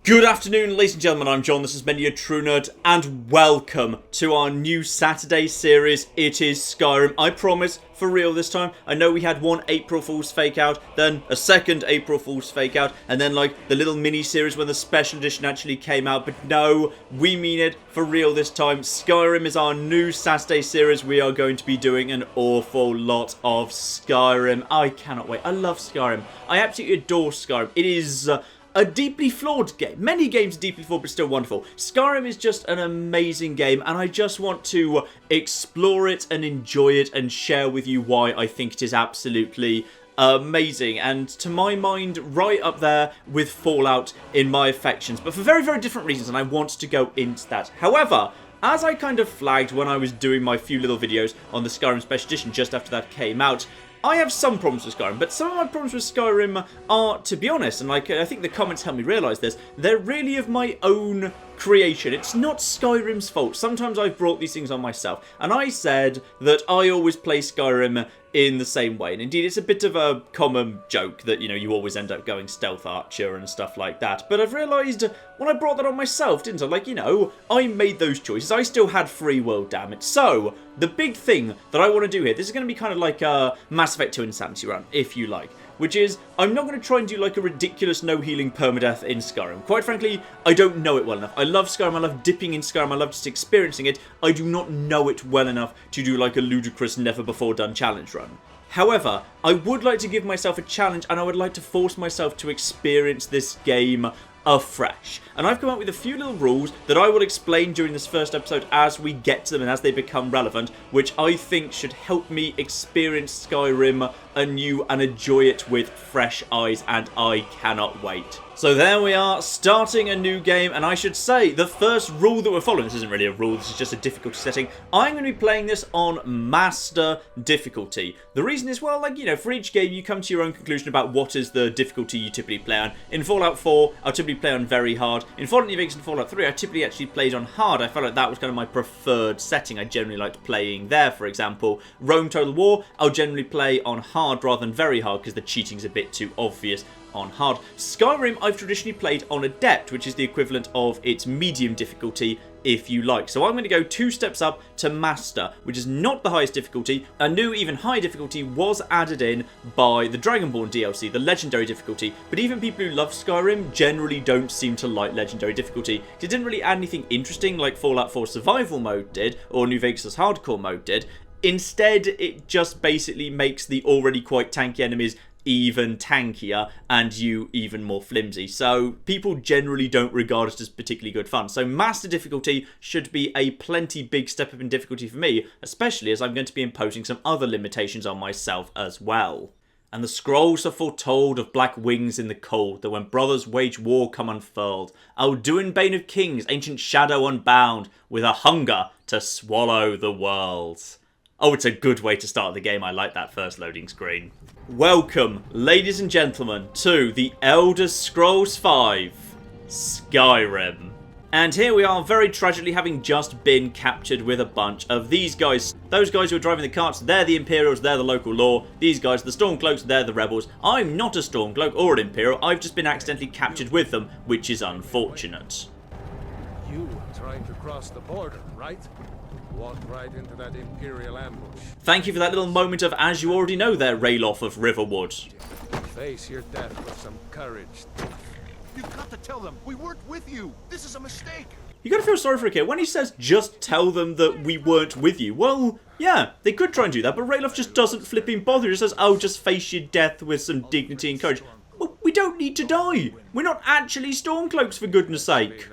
Good afternoon, ladies and gentlemen, I'm John, this is Many a True Nerd, and welcome to our new Saturday series. It is Skyrim. I promise, for real this time. I know we had one April Fool's fake out, then a second April Fool's fake out, and then like the little mini-series when the special edition actually came out, but no, we mean it for real this time. Skyrim is our new Saturday series. We are going to be doing an awful lot of Skyrim. I cannot wait. I love Skyrim. I absolutely adore Skyrim. It is a deeply flawed game. Many games are deeply flawed, but still wonderful. Skyrim is just an amazing game, and I just want to explore it and enjoy it and share with you why I think it is absolutely amazing, and to my mind, right up there with Fallout in my affections, but for very, very different reasons, and I want to go into that. However, as I kind of flagged when I was doing my few little videos on the Skyrim Special Edition just after that came out, I have some problems with Skyrim, but some of my problems with Skyrim are, to be honest, and like I think the comments help me realise this, they're really of my own creation. It's not Skyrim's fault. Sometimes I've brought these things on myself, and I said that I always play Skyrim in the same way, and indeed it's a bit of a common joke that, you know, you always end up going stealth archer and stuff like that, but I've realised when I brought that on myself, didn't I? Like, you know, I made those choices. I still had free will, damn it. So, the big thing that I want to do here, this is going to be kind of like a Mass Effect 2 Insanity run, if you like, which is, I'm not going to try and do like a ridiculous no-healing permadeath in Skyrim. Quite frankly, I don't know it well enough. I love Skyrim, I love dipping in Skyrim, I love just experiencing it. I do not know it well enough to do like a ludicrous never-before-done challenge run. However, I would like to give myself a challenge, and I would like to force myself to experience this game afresh. And I've come up with a few little rules that I will explain during this first episode as we get to them and as they become relevant, which I think should help me experience Skyrim anew and enjoy it with fresh eyes, and I cannot wait. So there we are, starting a new game, and I should say, the first rule that we're following, this isn't really a rule, this is just a difficulty setting, I'm going to be playing this on Master difficulty. The reason is, well, like, you know, for each game you come to your own conclusion about what is the difficulty you typically play on. In Fallout 4, I'll typically play on very hard. In Fallout New Vegas and Fallout 3, I typically actually played on hard. I felt like that was kind of my preferred setting. I generally liked playing there, for example. Rome Total War, I'll generally play on hard rather than very hard because the cheating's a bit too obvious on hard. Skyrim, I've traditionally played on Adept, which is the equivalent of its medium difficulty, if you like. So I'm going to go 2 steps up to Master, which is not the highest difficulty. A new, even higher difficulty was added in by the Dragonborn DLC, the Legendary difficulty, but even people who love Skyrim generally don't seem to like Legendary difficulty. It didn't really add anything interesting like Fallout 4 Survival Mode did, or New Vegas' Hardcore Mode did. Instead, it just basically makes the already quite tanky enemies even tankier and you even more flimsy, so people generally don't regard it as particularly good fun. So Master difficulty should be a plenty big step up in difficulty for me, especially as I'm going to be imposing some other limitations on myself as well. And the scrolls are foretold of black wings in the cold, that when brothers wage war come unfurled. Alduin, bane of kings, ancient shadow unbound, with a hunger to swallow the world. Oh, it's a good way to start the game. I like that first loading screen. Welcome, ladies and gentlemen, to the Elder Scrolls V, Skyrim. And here we are, very tragically having just been captured with a bunch of these guys. Those guys who are driving the carts, they're the Imperials, they're the local law. These guys, the Stormcloaks, they're the rebels. I'm not a Stormcloak or an Imperial, I've just been accidentally captured with them, which is unfortunate. You were trying to cross the border, right? Walked right into that Imperial ambush. Thank you for that little moment of, as you already know there, Rayloff of Riverwood. Face your death with some courage. You've got to tell them we weren't with you. This is a mistake. You gotta feel sorry for a kid. When he says, just tell them that we weren't with you, well, yeah, they could try and do that, but Rayloff just doesn't flipping bother. He just says, oh, just face your death with some dignity and courage. Well, we don't need to die. We're not actually Stormcloaks, for goodness sake.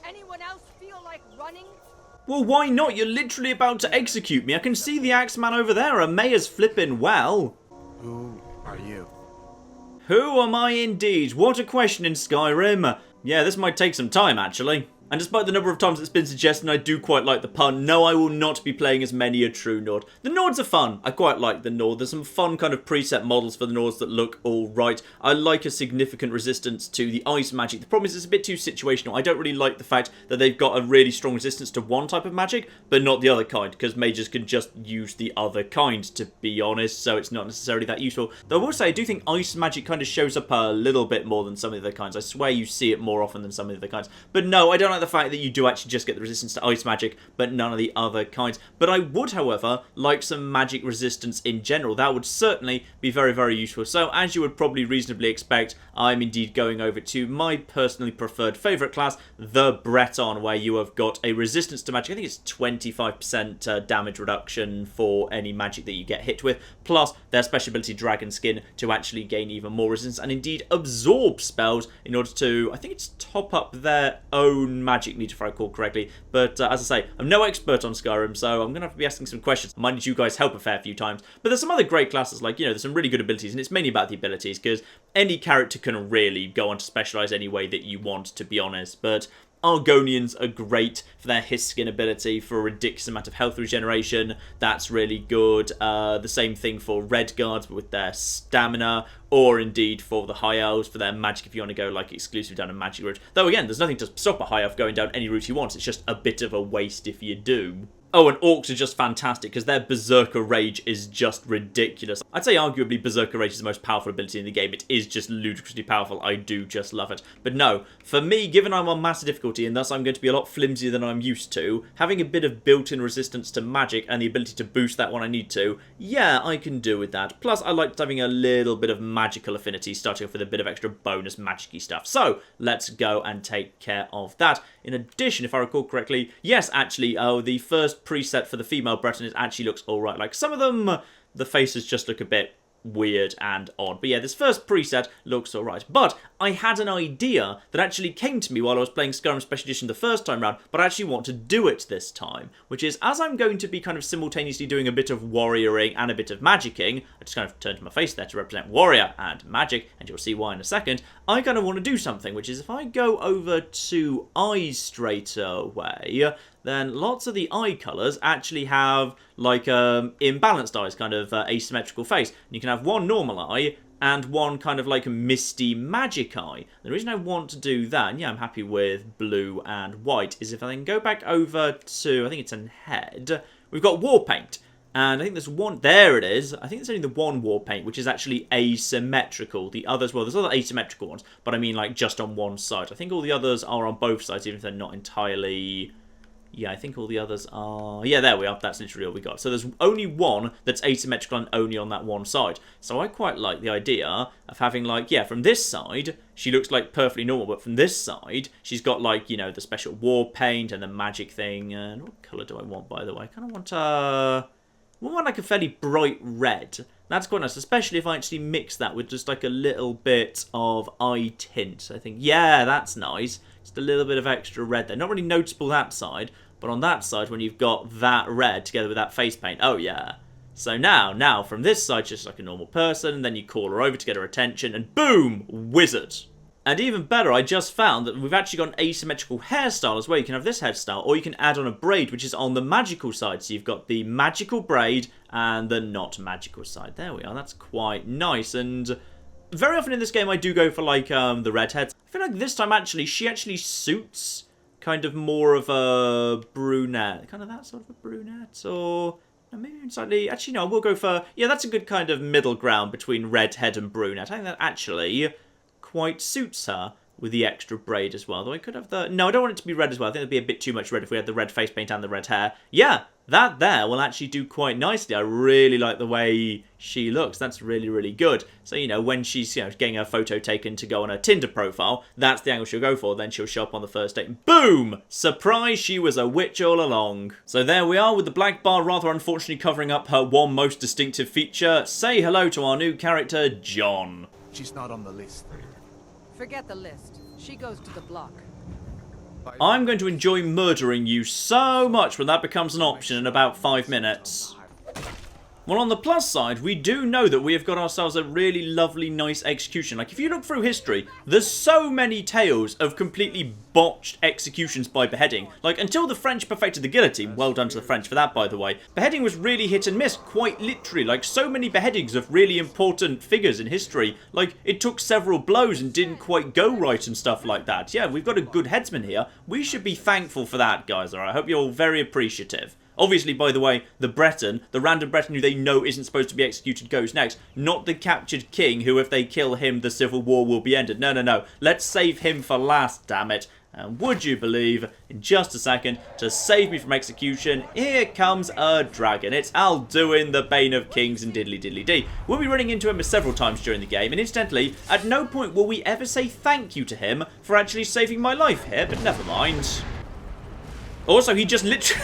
Anyone else feel like running? Well, why not? You're literally about to execute me. I can see the Axeman over there, and Mayor's flipping well. Who are you? Who am I indeed? What a question in Skyrim. Yeah, this might take some time, actually. And despite the number of times it's been suggested, I do quite like the pun, no, I will not be playing as many a true Nord. The Nords are fun. I quite like the Nord. There's some fun kind of preset models for the Nords that look alright. I like a significant resistance to the ice magic. The problem is it's a bit too situational. I don't really like the fact that they've got a really strong resistance to one type of magic, but not the other kind, because mages can just use the other kind, to be honest, so it's not necessarily that useful. Though I will say, I do think ice magic kind of shows up a little bit more than some of the other kinds. I swear you see it more often than some of the other kinds. But no, I don't like the fact that you do actually just get the resistance to ice magic, but none of the other kinds. But I would, however, like some magic resistance in general. That would certainly be very, very useful. So, as you would probably reasonably expect, I'm indeed going over to my personally preferred favourite class, the Breton, where you have got a resistance to magic. I think it's 25% damage reduction for any magic that you get hit with, plus their special ability Dragon Skin to actually gain even more resistance, and indeed absorb spells in order to, I think it's top up their own magic meter if I recall correctly. But as I say, I'm no expert on Skyrim, so I'm going to have to be asking some questions. I might need you guys help a fair few times. But there's some other great classes, like, you know, there's some really good abilities, and it's mainly about the abilities, because any character can really go on to specialise any way that you want, to be honest. But Argonians are great for their his skin ability, for a ridiculous amount of health regeneration. That's really good. The same thing for Red Guards, but with their stamina, or indeed for the High Elves, for their magic if you want to go like exclusive down a magic route. Though again, there's nothing to stop a High Elf going down any route he wants. It's just a bit of a waste if you do. Oh, and Orcs are just fantastic, because their Berserker Rage is just ridiculous. I'd say arguably Berserker Rage is the most powerful ability in the game. It is just ludicrously powerful. I do just love it. But no, for me, given I'm on massive difficulty, and thus I'm going to be a lot flimsier than I'm used to, having a bit of built-in resistance to magic and the ability to boost that when I need to, yeah, I can do with that. Plus, I like having a little bit of magical affinity, starting off with a bit of extra bonus magic-y stuff. So, let's go and take care of that. In addition, if I recall correctly, yes, actually, the first preset for the female Breton actually looks alright. Like, some of them, the faces just look a bit weird and odd. But yeah, this first preset looks alright. But I had an idea that actually came to me while I was playing Skyrim Special Edition the first time round, but I actually want to do it this time, which is, as I'm going to be kind of simultaneously doing a bit of warrioring and a bit of magicking, I just kind of turned to my face there to represent warrior and magic, and you'll see why in a second, I kind of want to do something, which is if I go over to eyes straight away, then lots of the eye colours actually have, like, imbalanced eyes, kind of asymmetrical face. And you can have one normal eye and one kind of like a misty magic eye. The reason I want to do that, and yeah, I'm happy with blue and white, is if I then go back over to, I think it's in head, we've got war paint. And I think there's one, there it is, I think there's only the one war paint, which is actually asymmetrical. The others, well, there's other asymmetrical ones, but I mean like just on one side. I think all the others are on both sides, even if they're not entirely... Yeah, I think all the others are... Yeah, there we are. That's literally all we got. So there's only one that's asymmetrical and only on that one side. So I quite like the idea of having, like, yeah, from this side, she looks, like, perfectly normal. But from this side, she's got, like, you know, the special war paint and the magic thing. And what colour do I want, by the way? I kind of want I want, like, a fairly bright red. That's quite nice, especially if I actually mix that with just, like, a little bit of eye tint. I think, yeah, that's nice. Just a little bit of extra red there. Not really noticeable that side. But on that side, when you've got that red together with that face paint, oh yeah. So now, from this side, just like a normal person, and then you call her over to get her attention, and boom, wizard. And even better, I just found that we've actually got an asymmetrical hairstyle as well. You can have this hairstyle, or you can add on a braid, which is on the magical side. So you've got the magical braid and the not magical side. There we are, that's quite nice. And very often in this game, I do go for, like, the redheads. I feel like this time, actually, she actually suits... kind of more of a brunette. Kind of that sort of a brunette, or maybe slightly... Actually, no, we'll go for... Yeah, that's a good kind of middle ground between redhead and brunette. I think that actually quite suits her with the extra braid as well. Though I could have the... No, I don't want it to be red as well. I think it'd be a bit too much red if we had the red face paint and the red hair. Yeah, that there will actually do quite nicely. I really like the way she looks. That's really, really good. So, you know, when she's, you know, getting her photo taken to go on her Tinder profile, that's the angle she'll go for. Then she'll show up on the first date and boom! Surprise, she was a witch all along. So there we are with the black bar rather unfortunately covering up her one most distinctive feature. Say hello to our new character, John. She's not on the list. Forget the list. She goes to the block. I'm going to enjoy murdering you so much when that becomes an option in about 5 minutes. Well, on the plus side, we do know that we have got ourselves a really lovely, nice execution. Like, if you look through history, there's so many tales of completely botched executions by beheading. Like, until the French perfected the guillotine, well done to the French for that, by the way, beheading was really hit and miss, quite literally. Like, so many beheadings of really important figures in history. Like, it took several blows and didn't quite go right and stuff like that. Yeah, we've got a good headsman here. We should be thankful for that, guys, alright? I hope you're all very appreciative. Obviously, by the way, the Breton, the random Breton who they know isn't supposed to be executed, goes next. Not the captured king who, if they kill him, the civil war will be ended. No, no, no. Let's save him for last, damn it. And would you believe, in just a second, to save me from execution, here comes a dragon. It's Alduin, the Bane of Kings and diddly diddly dee. We'll be running into him several times during the game, and incidentally, at no point will we ever say thank you to him for actually saving my life here, but never mind. Also, he just literally...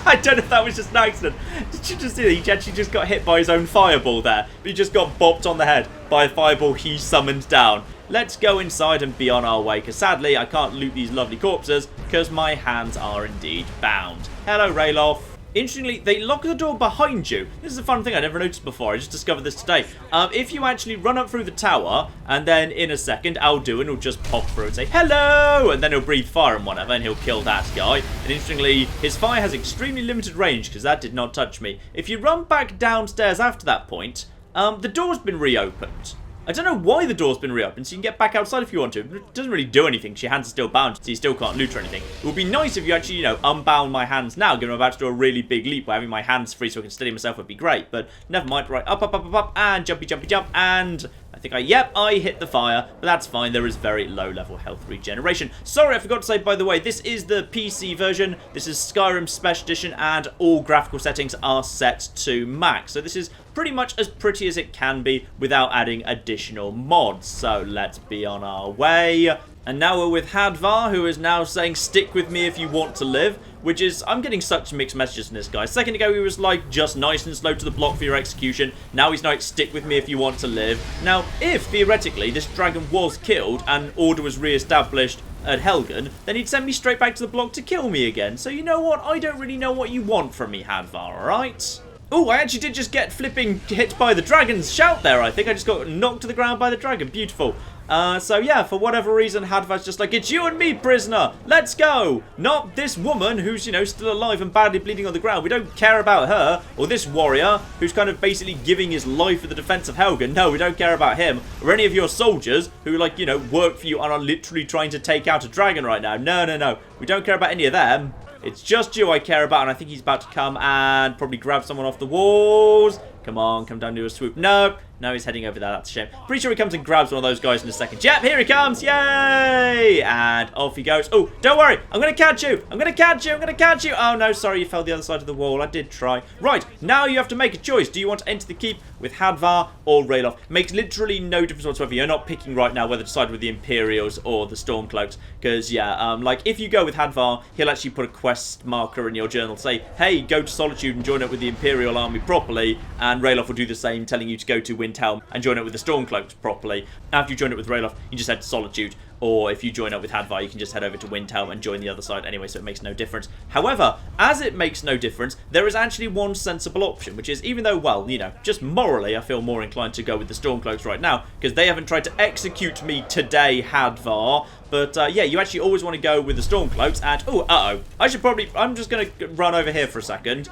I don't know if that was just an accident. Did you just see that? He actually just got hit by his own fireball there. But he just got bopped on the head by a fireball he summoned down. Let's go inside and be on our way, because sadly, I can't loot these lovely corpses, because my hands are indeed bound. Hello, Rayloff. Interestingly, they lock the door behind you. This is a fun thing I never noticed before. I just discovered this today. If you actually run up through the tower, and then in a second, Alduin will just pop through and say, hello! And then he'll breathe fire and whatever, and he'll kill that guy. And interestingly, his fire has extremely limited range, because that did not touch me. If you run back downstairs after that point, the door's been reopened. I don't know why the door's been reopened, so you can get back outside if you want to. It doesn't really do anything, because your hands are still bound, so you still can't loot or anything. It would be nice if you actually, you know, unbound my hands now, given I'm about to do a really big leap by having my hands free so I can steady myself would be great. But never mind. Right, up, up, up, up, up, and jumpy, jumpy, jump, and... I hit the fire, but that's fine. There is very low level health regeneration. Sorry, I forgot to say, by the way, this is the PC version. This is Skyrim Special Edition, and all graphical settings are set to max. So this is pretty much as pretty as it can be without adding additional mods. So let's be on our way. And now we're with Hadvar, who is now saying, stick with me if you want to live. Which is, I'm getting such mixed messages from this guy. A second ago, he was like, just nice and slow to the block for your execution. Now he's like, stick with me if you want to live. Now, if, theoretically, this dragon was killed and order was re-established at Helgen, then he'd send me straight back to the block to kill me again. So you know what? I don't really know what you want from me, Hadvar, alright? Oh, I actually did just get flipping hit by the dragon's shout there, I think. I just got knocked to the ground by the dragon. Beautiful. So yeah, for whatever reason, Hadvar's just like, it's you and me, prisoner! Let's go! Not this woman who's, you know, still alive and badly bleeding on the ground. We don't care about her. Or this warrior who's kind of basically giving his life for the defense of Helgen. No, we don't care about him. Or any of your soldiers who, like, you know, work for you and are literally trying to take out a dragon right now. No, no, no. We don't care about any of them. It's just you I care about, and I think he's about to come and probably grab someone off the walls. Come on, come down to a swoop. No, no, he's heading over there. That's a shame. Pretty sure he comes and grabs one of those guys in a second. Yep, here he comes. Yay! And off he goes. Oh, don't worry. I'm going to catch you. I'm going to catch you. I'm going to catch you. Oh, no, sorry. You fell the other side of the wall. I did try. Right, now you have to make a choice. Do you want to enter the keep with Hadvar or Rayloff? Makes literally no difference whatsoever. You're not picking right now whether to side with the Imperials or the Stormcloaks. Because, yeah, like, if you go with Hadvar, he'll actually put a quest marker in your journal. Say, hey, go to Solitude and join up with the Imperial army properly. And Rayloff will do the same, telling you to go to Windhelm and join up with the Stormcloaks properly. After you join up with Rayloff, you just head to Solitude. Or if you join up with Hadvar, you can just head over to Windhelm and join the other side anyway, so it makes no difference. However, as it makes no difference, there is actually one sensible option, which is, even though, well, you know, just morally, I feel more inclined to go with the Stormcloaks right now, because they haven't tried to execute me today, Hadvar. But, yeah, you actually always want to go with the Stormcloaks, and, oh, uh-oh. I'm just going to run over here for a second.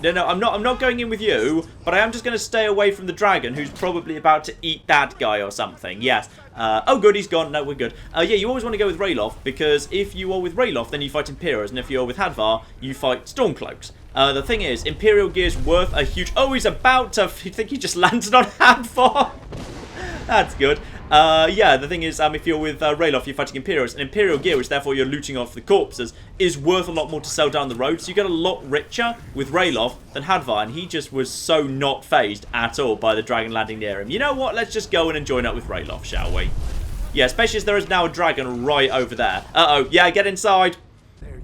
No, I'm not going in with you, but I am just going to stay away from the dragon, who's probably about to eat that guy or something. Yes. Oh, good, he's gone. No, we're good. Yeah, you always want to go with Rayloff, because if you are with Rayloff, then you fight Imperials, and if you're with Hadvar, you fight Stormcloaks. The thing is, Imperial gear's worth a huge... Oh, he's about to... You think he just landed on Hadvar? That's good. Yeah, the thing is, if you're with Rayloff, you're fighting Imperials, and Imperial gear, which therefore you're looting off the corpses, is worth a lot more to sell down the road, so you get a lot richer with Rayloff than Hadvar, and he just was so not phased at all by the dragon landing near him. You know what? Let's just go in and join up with Rayloff, shall we? Yeah, especially as there is now a dragon right over there. Uh-oh, yeah, get inside.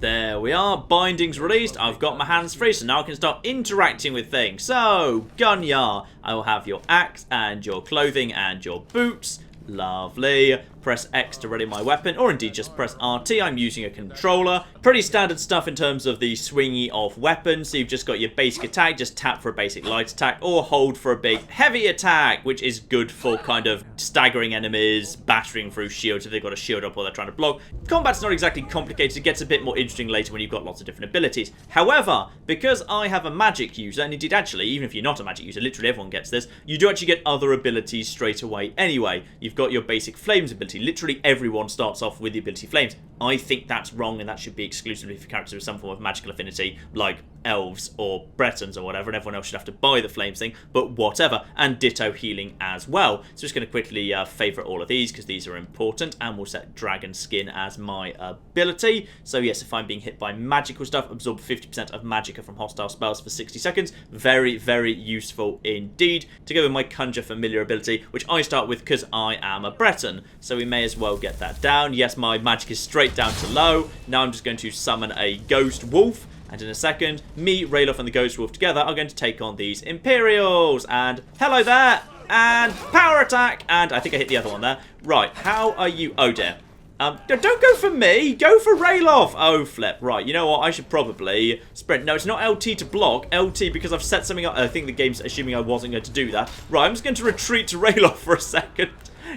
There we are, bindings released, I've got my hands free, so now I can start interacting with things. So, Gunyar, I will have your axe and your clothing and your boots. Lovely. press X to ready my weapon, or indeed just press RT. I'm using a controller. Pretty standard stuff in terms of the swingy of weapons. So you've just got your basic attack, just tap for a basic light attack, or hold for a big heavy attack, which is good for kind of staggering enemies, battering through shields if they've got a shield up or they're trying to block. Combat's not exactly complicated. It gets a bit more interesting later when you've got lots of different abilities. However, because I have a magic user, and indeed actually, even if you're not a magic user, literally everyone gets this, you do actually get other abilities straight away anyway. You've got your basic flames ability. Literally everyone starts off with the ability flames. I think that's wrong, and that should be exclusively for characters with some form of magical affinity, like elves or Bretons or whatever, and everyone else should have to buy the flames thing, but whatever. And ditto healing as well. So just going to quickly favourite all of these, because these are important, and we'll set Dragon Skin as my ability. So yes, if I'm being hit by magical stuff, absorb 50% of magicka from hostile spells for 60 seconds. Very, very useful indeed. To go with my Conjure Familiar ability, which I start with because I am a Breton, so we may as well get that down. Yes, my magic is straight down to low. Now I'm just going to summon a Ghost Wolf, and in a second, me, Ralof, and the Ghost Wolf together are going to take on these Imperials. And hello there, and power attack, and I think I hit the other one there. Right, how are you? Oh dear. Don't go for me, go for Ralof. Oh, flip. Right, you know what? I should probably sprint. No, it's not LT to block. LT because I've set something up. I think the game's assuming I wasn't going to do that. Right, I'm just going to retreat to Ralof for a second.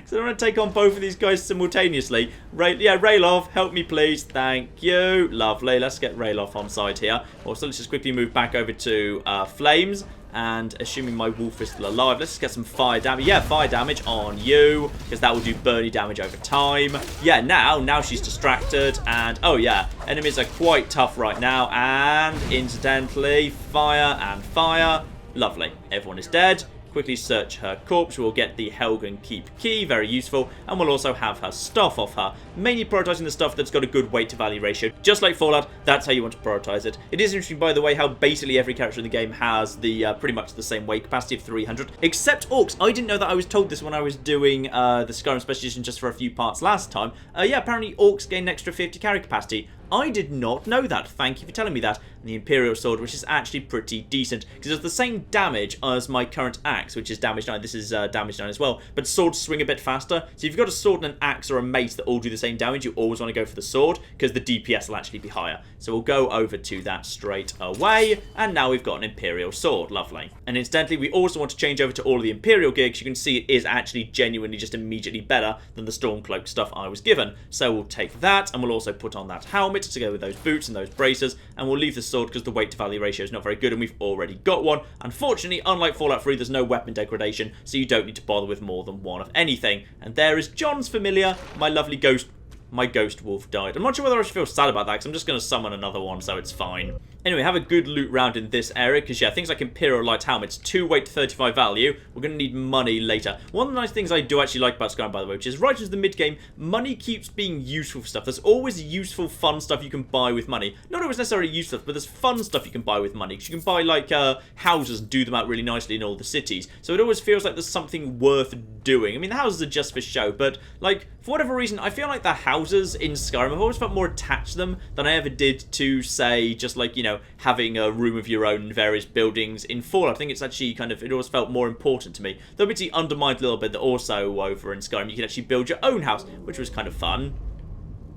So I'm going to take on both of these guys simultaneously. Yeah, Ralof, help me please. Thank you. Lovely. Let's get Ralof on side here. Also, let's just quickly move back over to Flames. And assuming my wolf is still alive, let's just get some fire damage. Yeah, fire damage on you, because that will do burny damage over time. Yeah, now she's distracted. And, oh yeah, enemies are quite tough right now. And, incidentally, fire and fire. Lovely. Everyone is dead. Quickly search her corpse. We'll get the Helgen Keep key, very useful, and we'll also have her stuff off her. Mainly prioritizing the stuff that's got a good weight to value ratio. Just like Fallout, that's how you want to prioritize it. It is interesting, by the way, how basically every character in the game has the pretty much the same weight capacity of 300, except orcs. I didn't know that. I was told this when I was doing the Skyrim Special Edition just for a few parts last time. Yeah, apparently orcs gain an extra 50 carry capacity. I did not know that. Thank you for telling me that. And the Imperial Sword, which is actually pretty decent, because it does the same damage as my current axe, which is damage 9. This is damage 9 as well, but swords swing a bit faster. So if you've got a sword and an axe or a mace that all do the same damage, you always want to go for the sword, because the DPS will actually be higher. So we'll go over to that straight away, and now we've got an Imperial Sword. Lovely. And incidentally, we also want to change over to all of the Imperial gear, because you can see it is actually genuinely just immediately better than the Stormcloak stuff I was given. So we'll take that, and we'll also put on that helmet to go with those boots and those bracers, and we'll leave the sword because the weight to value ratio is not very good, and we've already got one. Unfortunately, unlike Fallout 3, there's no weapon degradation, so you don't need to bother with more than one of anything. And there is John's familiar, my lovely ghost. My Ghost Wolf died. I'm not sure whether I should feel sad about that, because I'm just going to summon another one, so it's fine. Anyway, have a good loot round in this area, because yeah, things like Imperial Light Helmets, 2 weight to 35 value, we're going to need money later. One of the nice things I do actually like about Skyrim, by the way, which is right into the mid-game, money keeps being useful for stuff. There's always useful, fun stuff you can buy with money. Not always necessarily useful, but there's fun stuff you can buy with money, because you can buy, like, houses and do them out really nicely in all the cities. So it always feels like there's something worth doing. I mean, the houses are just for show, but, like, for whatever reason, I feel like the houses in Skyrim, I've always felt more attached to them than I ever did to, say, just like, you know, having a room of your own in various buildings in Fallout. I think it's actually kind of, it always felt more important to me. Though it's undermined a little bit that also over in Skyrim you can actually build your own house, which was kind of fun.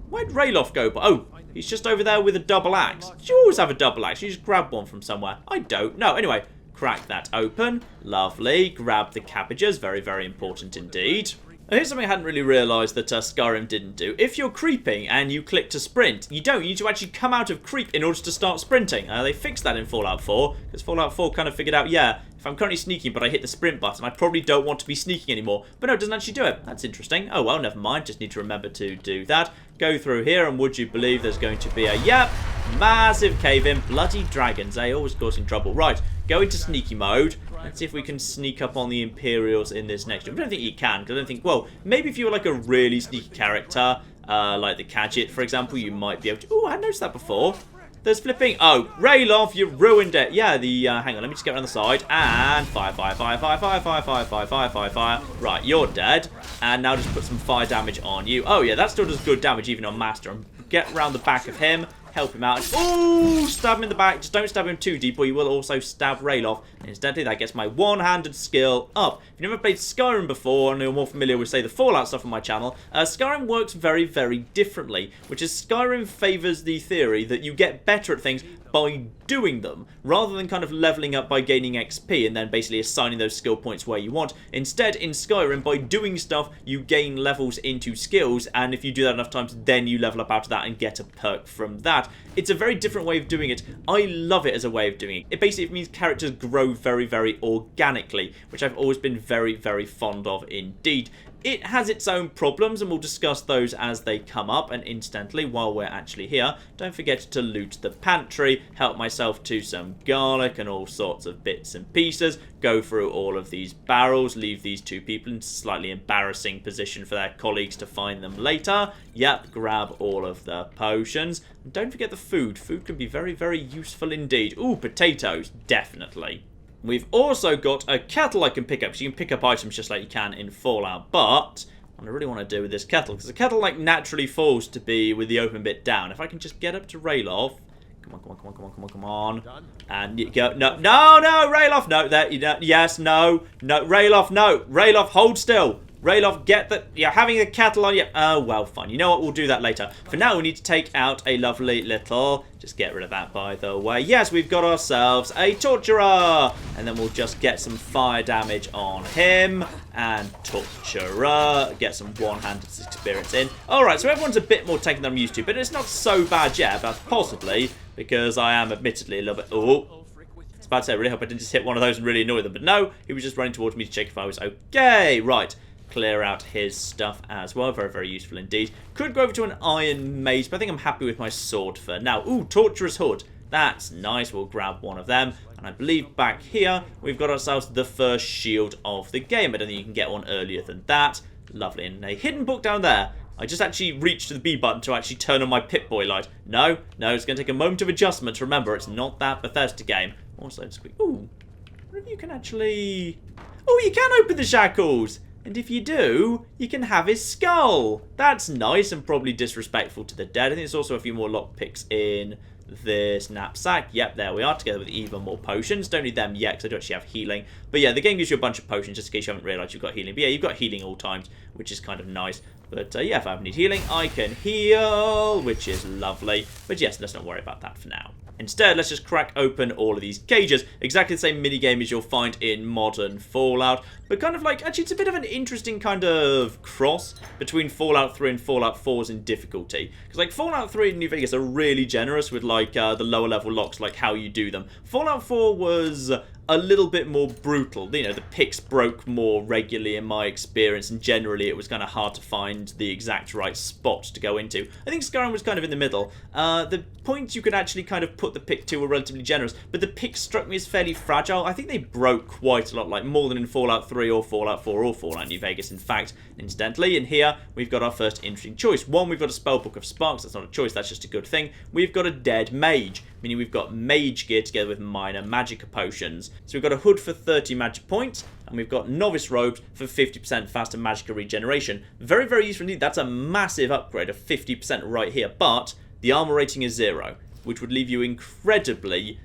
Where'd Ralof go? Oh, he's just over there with a double axe. Did you always have a double axe? You just grab one from somewhere. I don't know. Anyway, crack that open. Lovely. Grab the cabbages. Very, very important indeed. Here's something I hadn't really realised that Skyrim didn't do. If you're creeping and you click to sprint, you don't. You need to actually come out of creep in order to start sprinting. They fixed that in Fallout 4, because Fallout 4 kind of figured out, yeah, if I'm currently sneaking but I hit the sprint button, I probably don't want to be sneaking anymore. But no, it doesn't actually do it. That's interesting. Oh well, never mind. Just need to remember to do that. Go through here, and would you believe there's going to be a, yep, massive cave-in. Bloody dragons, eh? Always causing trouble. Right, go into sneaky mode. Let's see if we can sneak up on the Imperials in this next one. I don't think you can, because I don't think, well, maybe if you were like a really sneaky character, like the Kadjit, for example, you might be able to... Oh, I hadn't noticed that before. There's flipping... Oh, Ralof, you ruined it. Yeah, the... hang on, let me just get around the side. And fire, fire, fire, fire, fire, fire, fire, fire, fire, fire, fire. Right, you're dead. And now just put some fire damage on you. Oh, yeah, that still does good damage even on Master. And get around the back of him. help him out. Ooh, stab him in the back. Just don't stab him too deep, or you will also stab Ralof. Instead, that gets my one-handed skill up. If you've never played Skyrim before, and you're more familiar with, say, the Fallout stuff on my channel, Skyrim works very, very differently, which is Skyrim favours the theory that you get better at things by doing them, rather than kind of leveling up by gaining XP and then basically assigning those skill points where you want. Instead, in Skyrim, by doing stuff, you gain levels into skills, and if you do that enough times, then you level up out of that and get a perk from that. It's a very different way of doing it. I love it as a way of doing it. It basically means characters grow very, very organically, which I've always been very, very fond of indeed. It has its own problems, and we'll discuss those as they come up. And incidentally, while we're actually here, don't forget to loot the pantry, help myself to some garlic and all sorts of bits and pieces, go through all of these barrels, leave these two people in a slightly embarrassing position for their colleagues to find them later. Yep, grab all of the potions. And don't forget the food. Food can be very, very useful indeed. Ooh, potatoes, definitely. We've also got a kettle I can pick up, so you can pick up items just like you can in Fallout, but what I really want to do with this kettle, because the kettle like naturally falls to be with the open bit down. If I can just get up to Ralof, come on, come on, come on, come on, come on, come on, and you go, no, no, no, Ralof, no, there, you know, yes, no, no, Ralof, hold still. Ralof, get the... You're having a kettle on you. Oh, well, fine. You know what? We'll do that later. For now, we need to take out a lovely little... Just get rid of that, by the way. Yes, we've got ourselves a torturer. And then we'll just get some fire damage on him. And torturer. Get some one-handed experience in. Alright, so everyone's a bit more tanky than I'm used to. But it's not so bad yet. But possibly because I am admittedly a little bit... Oh. I was about to say, I really hope I didn't just hit one of those and really annoy them. But no, he was just running towards me to check if I was okay. Right. Clear out his stuff as well. Very, very useful indeed. Could go over to an iron mace, but I think I'm happy with my sword for now. Ooh, torturer's hood. That's nice. We'll grab one of them. And I believe back here, we've got ourselves the first shield of the game. I don't think you can get one earlier than that. Lovely. And a hidden book down there. I just actually reached the B button to actually turn on my Pip-Boy light. No, no, it's going to take a moment of adjustment. Remember, it's not that Bethesda game. Also, just quick. Ooh, you can actually... Oh, you can open the shackles. And if you do, you can have his skull. That's nice and probably disrespectful to the dead. I think there's also a few more lockpicks in this knapsack. Yep, there we are, together with even more potions. Don't need them yet, because I do actually have healing. But yeah, the game gives you a bunch of potions, just in case you haven't realised you've got healing. But yeah, you've got healing all times, which is kind of nice. But yeah, if I need healing, I can heal, which is lovely. But yes, let's not worry about that for now. Instead, let's just crack open all of these cages. Exactly the same minigame as you'll find in modern Fallout. But kind of like, actually, it's a bit of an interesting kind of cross between Fallout 3 and Fallout 4's in difficulty. Because like Fallout 3 and New Vegas are really generous with like the lower level locks, like how you do them. Fallout 4 was a little bit more brutal. You know, the picks broke more regularly in my experience, and generally it was kind of hard to find the exact right spot to go into. I think Skyrim was kind of in the middle. The points you could actually kind of put the pick to were relatively generous, but the pick struck me as fairly fragile. I think they broke quite a lot, like more than in Fallout 3 or Fallout 4 or Fallout New Vegas, in fact, incidentally. And here, we've got our first interesting choice. One, we've got a spellbook of sparks. That's not a choice, that's just a good thing. We've got a dead mage, meaning we've got mage gear together with minor magic potions. So we've got a hood for 30 magic points, and we've got novice robes for 50% faster magic regeneration. Very, very useful indeed. That's a massive upgrade of 50% right here, but the armor rating is 0, which would leave you incredibly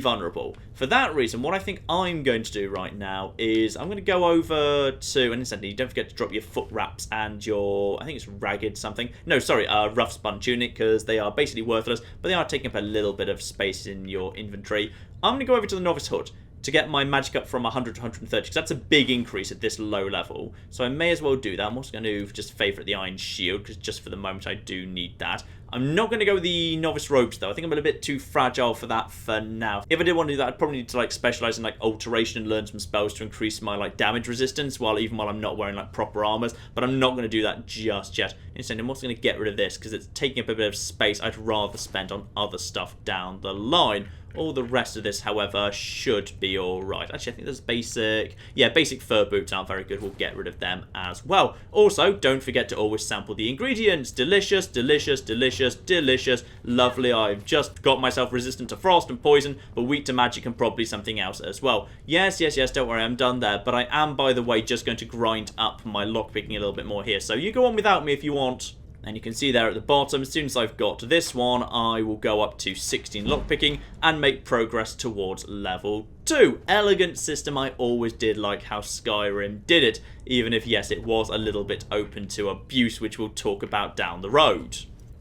vulnerable. For that reason, what I think I'm going to do right now is I'm going to go over to, and incidentally, don't forget to drop your foot wraps and your, I think it's ragged something. No, sorry, rough spun tunic, because they are basically worthless, but they are taking up a little bit of space in your inventory. I'm going to go over to the novice hood to get my magic up from 100 to 130, because that's a big increase at this low level. So I may as well do that. I'm also going to just favourite the iron shield, because just for the moment I do need that. I'm not going to go with the novice robes, though. I think I'm a little bit too fragile for that for now. If I did want to do that, I'd probably need to like specialise in like alteration and learn some spells to increase my like damage resistance, even while I'm not wearing like proper armours. But I'm not going to do that just yet. Instead, I'm also going to get rid of this, because it's taking up a bit of space I'd rather spend on other stuff down the line. All the rest of this, however, should be alright. Actually, I think there's basic... Yeah, basic fur boots aren't very good. We'll get rid of them as well. Also, don't forget to always sample the ingredients. Delicious, delicious, delicious, delicious. Lovely. I've just got myself resistant to frost and poison, but weak to magic and probably something else as well. Yes, yes, yes, don't worry, I'm done there. But I am, by the way, just going to grind up my lockpicking a little bit more here. So you go on without me if you want. And you can see there at the bottom, as soon as I've got to this one, I will go up to 16 lockpicking and make progress towards level 2. Elegant system. I always did like how Skyrim did it, even if, yes, it was a little bit open to abuse, which we'll talk about down the road.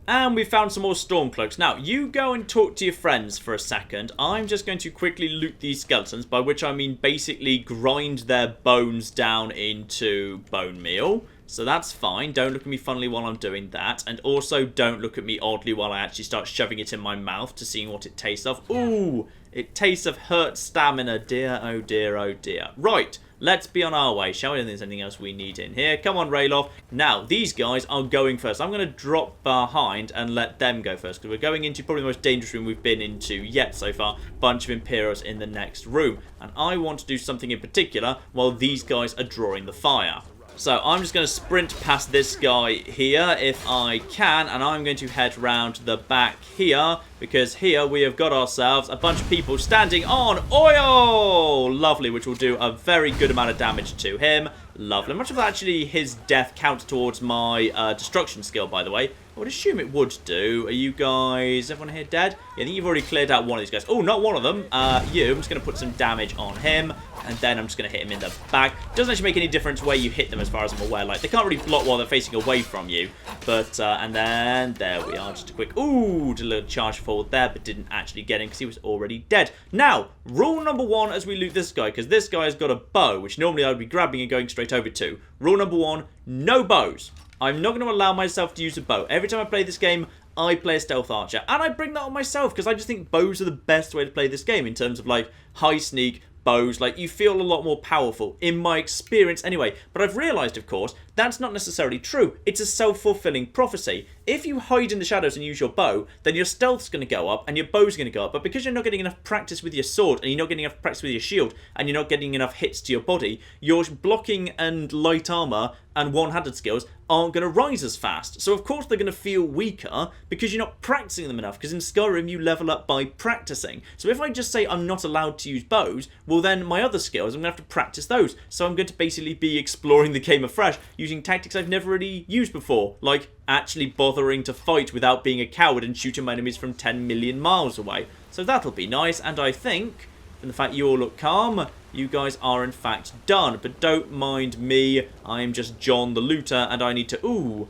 And we found some more Stormcloaks. Now, you go and talk to your friends for a second. I'm just going to quickly loot these skeletons, by which I mean basically grind their bones down into bone meal. So that's fine. Don't look at me funnily while I'm doing that. And also don't look at me oddly while I actually start shoving it in my mouth to seeing what it tastes of. Ooh, it tastes of hurt stamina. Dear, oh dear, oh dear. Right, let's be on our way. Shall we? I don't think there's anything else we need in here. Come on, Rayloff. Now, these guys are going first. I'm going to drop behind and let them go first, because we're going into probably the most dangerous room we've been into yet so far. Bunch of Imperials in the next room. And I want to do something in particular while these guys are drawing the fire. So I'm just going to sprint past this guy here if I can, and I'm going to head round the back here, because here we have got ourselves a bunch of people standing on oil! Lovely, which will do a very good amount of damage to him. Lovely. Much of actually his death counts towards my destruction skill, by the way. I would assume it would do. Are you guys, everyone here dead? Yeah, I think you've already cleared out one of these guys. Oh, not one of them. You. I'm just going to put some damage on him, and then I'm just going to hit him in the back. Doesn't actually make any difference where you hit them as far as I'm aware. Like, they can't really block while they're facing away from you. But, and then, there we are. Just a quick, ooh, did a little charge forward there, but didn't actually get him because he was already dead. Now, rule number 1 as we loot this guy, because this guy has got a bow, which normally I would be grabbing and going straight over to. Rule number 1, no bows. I'm not going to allow myself to use a bow. Every time I play this game, I play a stealth archer. And I bring that on myself, because I just think bows are the best way to play this game in terms of, like, high sneak, bows. Like, you feel a lot more powerful, in my experience anyway. But I've realised, of course, that's not necessarily true. It's a self-fulfilling prophecy. If you hide in the shadows and use your bow, then your stealth's going to go up and your bow's going to go up. But because you're not getting enough practice with your sword, and you're not getting enough practice with your shield, and you're not getting enough hits to your body, your blocking and light armour and one-handed skills aren't going to rise as fast. So of course they're going to feel weaker because you're not practicing them enough, because in Skyrim you level up by practicing. So if I just say I'm not allowed to use bows, well then my other skills, I'm going to have to practice those. So I'm going to basically be exploring the game afresh, using tactics I've never really used before, like actually bothering to fight without being a coward and shooting my enemies from 10 million miles away. So that'll be nice, and I think, from the fact you all look calm, you guys are in fact done. But don't mind me, I am just John the Looter, and I need to... Ooh,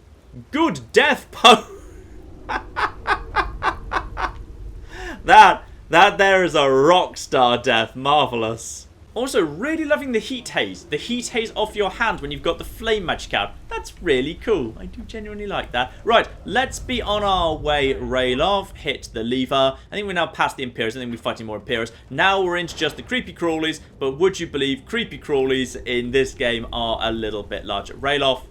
good death pose! That there is a rock star death, marvellous. Also, really loving the heat haze. The heat haze off your hand when you've got the flame magic out. That's really cool. I do genuinely like that. Right, let's be on our way, Raylov. Hit the lever. I think we're now past the Imperials. I think we're fighting more Imperials. Now we're into just the creepy crawlies. But would you believe creepy crawlies in this game are a little bit larger. Raylov,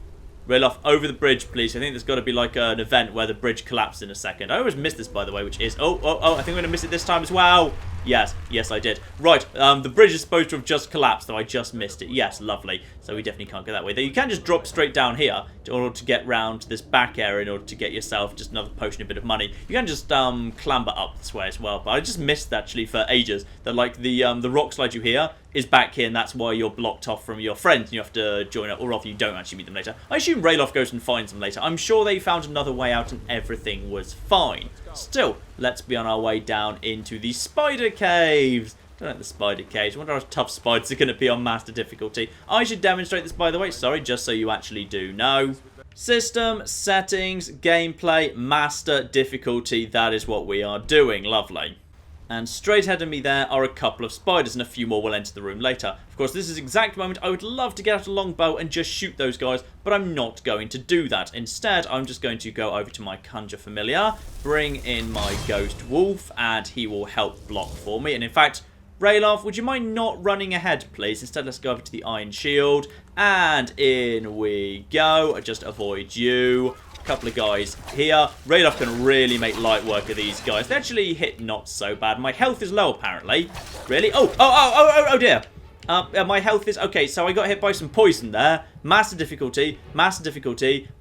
over the bridge, please. I think there's got to be like an event where the bridge collapses in a second. I always miss this, by the way, which is... Oh, I think we're going to miss it this time as well. Yes, I did. Right, the bridge is supposed to have just collapsed, though I just missed it. Yes, lovely. So we definitely can't go that way. Though you can just drop straight down here in order to get round this back area, in order to get yourself just another potion, a bit of money. You can just clamber up this way as well. But I just missed, actually, for ages, that like the rock slide you hear is back here, and that's why you're blocked off from your friends, and you have to join up, or if you don't actually meet them later. I assume Rayloff goes and finds them later. I'm sure they found another way out and everything was fine. Still, let's be on our way down into the spider caves. Don't like the spider caves. I wonder how tough spiders are going to be on master difficulty. I should demonstrate this, by the way. Sorry, just so you actually do know. System, settings, gameplay, master difficulty. That is what we are doing. Lovely. And straight ahead of me there are a couple of spiders, and a few more will enter the room later. Of course, this is the exact moment I would love to get out a longbow and just shoot those guys, but I'm not going to do that. Instead, I'm just going to go over to my Conjure Familiar, bring in my Ghost Wolf, and he will help block for me. And in fact, Raylov, would you mind not running ahead, please? Instead, let's go over to the Iron Shield, and in we go. Just avoid you. Couple of guys here. Raylov can really make light work of these guys. They actually hit not so bad. My health is low, apparently. Really? Oh dear. My health is... Okay, so I got hit by some poison there. Master difficulty,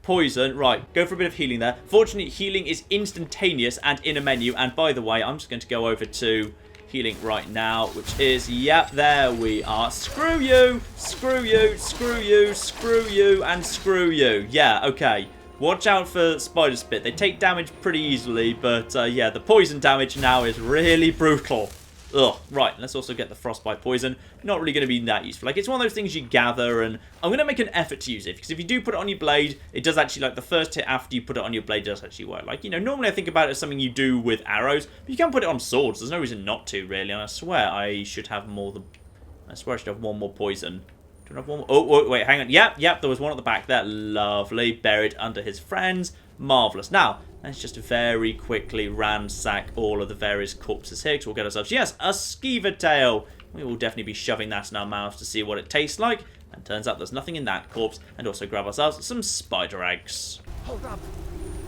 poison. Right, go for a bit of healing there. Fortunately, healing is instantaneous and in a menu. And by the way, I'm just going to go over to healing right now, which is... Yep, there we are. Screw you, screw you, screw you, screw you, and screw you. Yeah, okay. Watch out for spider spit. They take damage pretty easily, but yeah, the poison damage now is really brutal. Ugh, right, let's also get the frostbite poison. Not really going to be that useful. Like, it's one of those things you gather, and I'm going to make an effort to use it, because if you do put it on your blade, it does actually, like, the first hit after you put it on your blade does actually work. Like, you know, normally I think about it as something you do with arrows, but you can put it on swords. There's no reason not to, really, and I swear I should have more than... I swear I should have one more poison. Do I have one more? Oh, wait, hang on. Yep, there was one at the back there. Lovely. Buried under his friends. Marvellous. Now, let's just very quickly ransack all of the various corpses here, because we'll get ourselves, yes, a skeever tail. We will definitely be shoving that in our mouths to see what it tastes like. And turns out there's nothing in that corpse. And also grab ourselves some spider eggs. Hold up.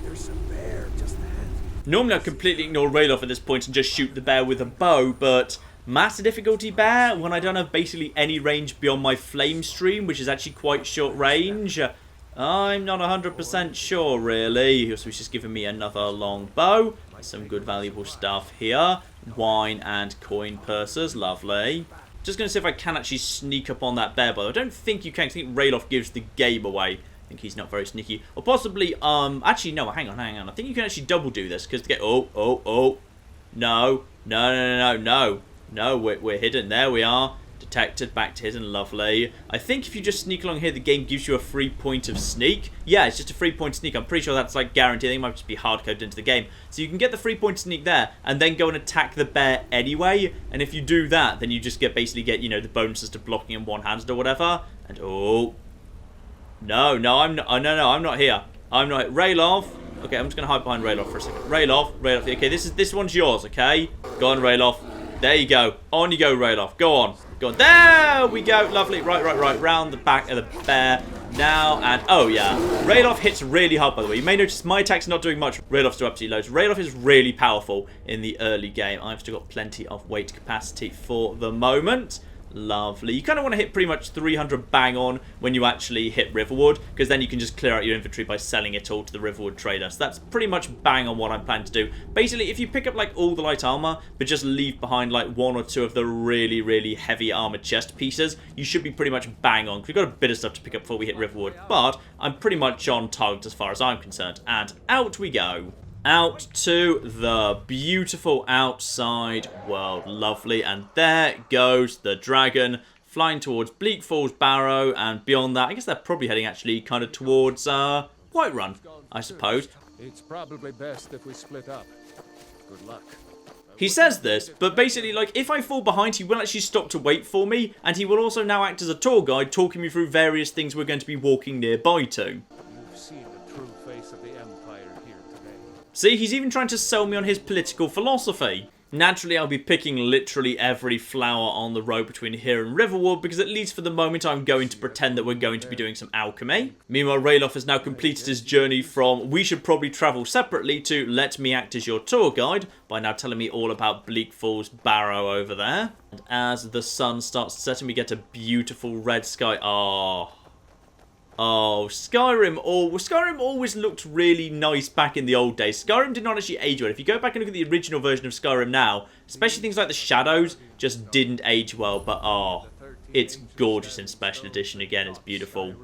There's a bear just ahead. Normally I'd completely ignore Rayloff at this point and just shoot the bear with a bow, but... Master difficulty bear, when I don't have basically any range beyond my flame stream, which is actually quite short range, I'm not 100% sure, really. So he's just giving me another long bow. Some good valuable stuff here. Wine and coin purses, lovely. Just going to see if I can actually sneak up on that bear, but I don't think you can. I think Rayloff gives the game away. I think he's not very sneaky. Or possibly, actually, no, hang on. I think you can actually double do this, because to get, oh. No, we're hidden. There we are. Detected, back to hidden, lovely. I think if you just sneak along here, the game gives you a free point of sneak. Yeah, it's just a free point sneak. I'm pretty sure that's like guaranteed. I think it might just be hard-coded into the game. So you can get the free point sneak there, and then go and attack the bear anyway. And if you do that, then you just basically get, you know, the bonuses to blocking and one-handed or whatever. And oh, no, I'm not. No, I'm not here. I'm not. Rayloff. Okay, I'm just gonna hide behind Rayloff for a second. Rayloff. Okay, this one's yours. Okay, go on, Rayloff. There you go. On you go, Rayloff. Go on. There we go. Lovely. Right. Round the back of the bear. Now, and oh yeah. Rayloff hits really hard, by the way. You may notice my attack's not doing much. Rayloff's do absolutely loads. Rayloff is really powerful in the early game. I've still got plenty of weight capacity for the moment. Lovely. You kind of want to hit pretty much 300 bang on when you actually hit Riverwood, because then you can just clear out your inventory by selling it all to the Riverwood trader. So that's pretty much bang on what I'm planning to do. Basically, if you pick up like all the light armor, but just leave behind like one or two of the really, really heavy armored chest pieces, you should be pretty much bang on. Because we've got a bit of stuff to pick up before we hit Riverwood, but I'm pretty much on target as far as I'm concerned. And out we go. Out to the beautiful outside world. Lovely. And there goes the dragon flying towards Bleak Falls Barrow. And beyond that, I guess they're probably heading actually kind of towards Whiterun, I suppose. It's probably best if we split up. Good luck. He says this, but basically, like, if I fall behind, he will actually stop to wait for me. And he will also now act as a tour guide, talking me through various things we're going to be walking nearby to. You've seen the true face of the Empire here today. See, he's even trying to sell me on his political philosophy. Naturally, I'll be picking literally every flower on the road between here and Riverwood, because at least for the moment I'm going to pretend that we're going to be doing some alchemy. Meanwhile, Rayloff has now completed his journey from we should probably travel separately to let me act as your tour guide, by now telling me all about Bleak Falls Barrow over there. And as the sun starts setting, we get a beautiful red sky. Oh, Skyrim always looked really nice back in the old days. Skyrim did not actually age well. If you go back and look at the original version of Skyrim now, especially things like the shadows, just didn't age well. But oh, it's gorgeous in Special Edition again. It's beautiful.